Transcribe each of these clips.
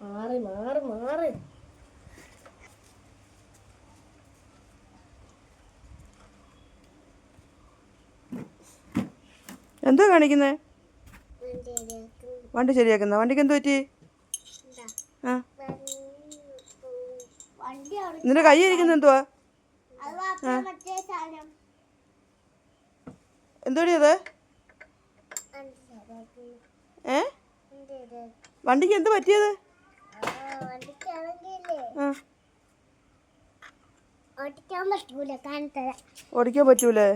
മാറി മാറി മാറി. എന്തോ കാണിക്കുന്നേ? വണ്ടി ശരിയാക്കുന്ന. വണ്ടിക്ക് എന്ത് പറ്റി? ആ നിന്റെ കൈ ഇരിക്കുന്ന എന്തുവാ? എന്തോടി അത്? വണ്ടിക്ക് എന്ത് പറ്റിയത്? ഓടിക്കാൻ പറ്റൂലേ?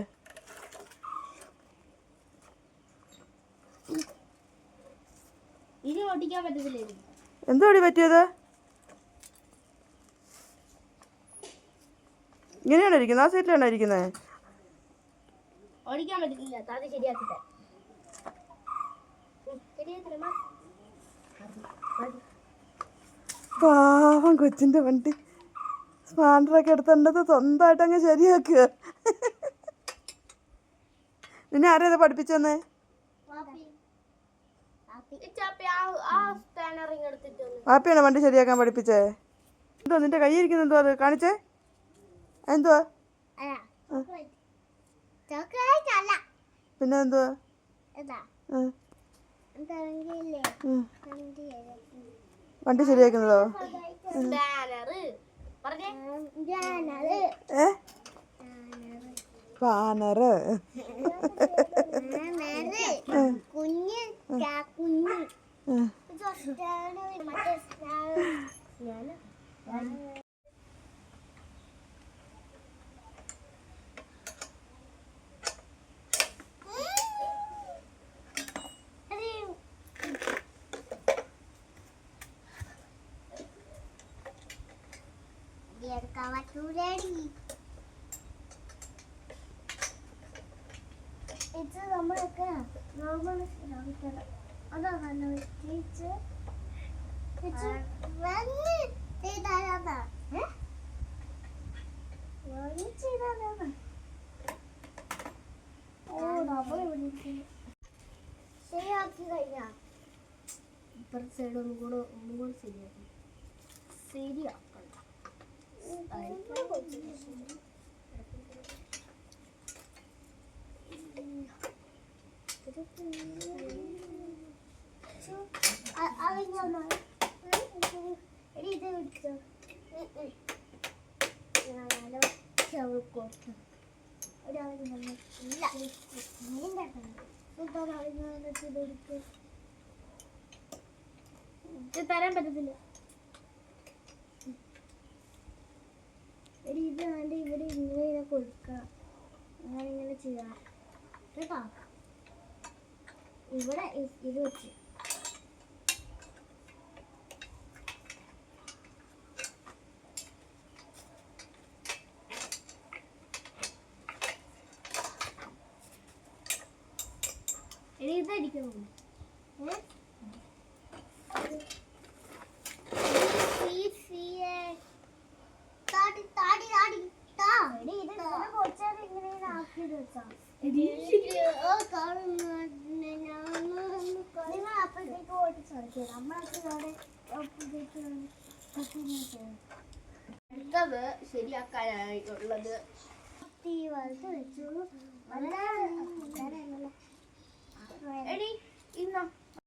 ഇനി ഓടിക്കാൻ പറ്റത്തില്ലേ? എന്തോടി പറ്റിയത്? ഇങ്ങനെയാണോ ഇരിക്കുന്നത്? ആ സീറ്റിലാണോ ഇരിക്കുന്നത്? ഓടിക്കാൻ പറ്റില്ല. താത്ത ശരിയാക്കിട്ടെ. പാവം കൊച്ചിന്റെ വണ്ടി സ്പാൻഡറൊക്കെ എടുത്തിട്ട് സ്വന്തമായിട്ട് അങ്ങ് ശരിയാക്കുക. നിന്നെ ആരെയത് പഠിപ്പിച്ചെന്നേ? വാപ്പിയാണോ വണ്ടി ശരിയാക്കാൻ പഠിപ്പിച്ചേ? എന്തോ നിന്റെ കൈ ഇരിക്കുന്ന എന്തോ അത് കാണിച്ചേ? എന്തുവാ? പിന്നെ എന്തുവാ? വണ്ടി ശരിയാക്കുന്നതോ? പാനറ്. കുഞ്ഞ് ഇത് നമ്മളൊക്കെ നോർമൽ അതാണ് ശരിയാക്കി കഴിഞ്ഞാ ഇപ്പുറത്തെ സൈഡ് ഒന്നുകൂടെ ശരിയാക്കി ശരിയാക്കണ്ട. തരാൻ പറ്റത്തില്ല. ഇത് വേണ്ട. ഇവിടെ ഇങ്ങനെ കൊടുക്കണം. അങ്ങനെ ഇങ്ങനെ ചെയ്യണം കേട്ടോ. ഇവിടെ ഇത് വെച്ച് ഇതടിക്കണം. അടുത്തത് ശരിയാക്കാനായിട്ടുള്ളത് വെച്ചു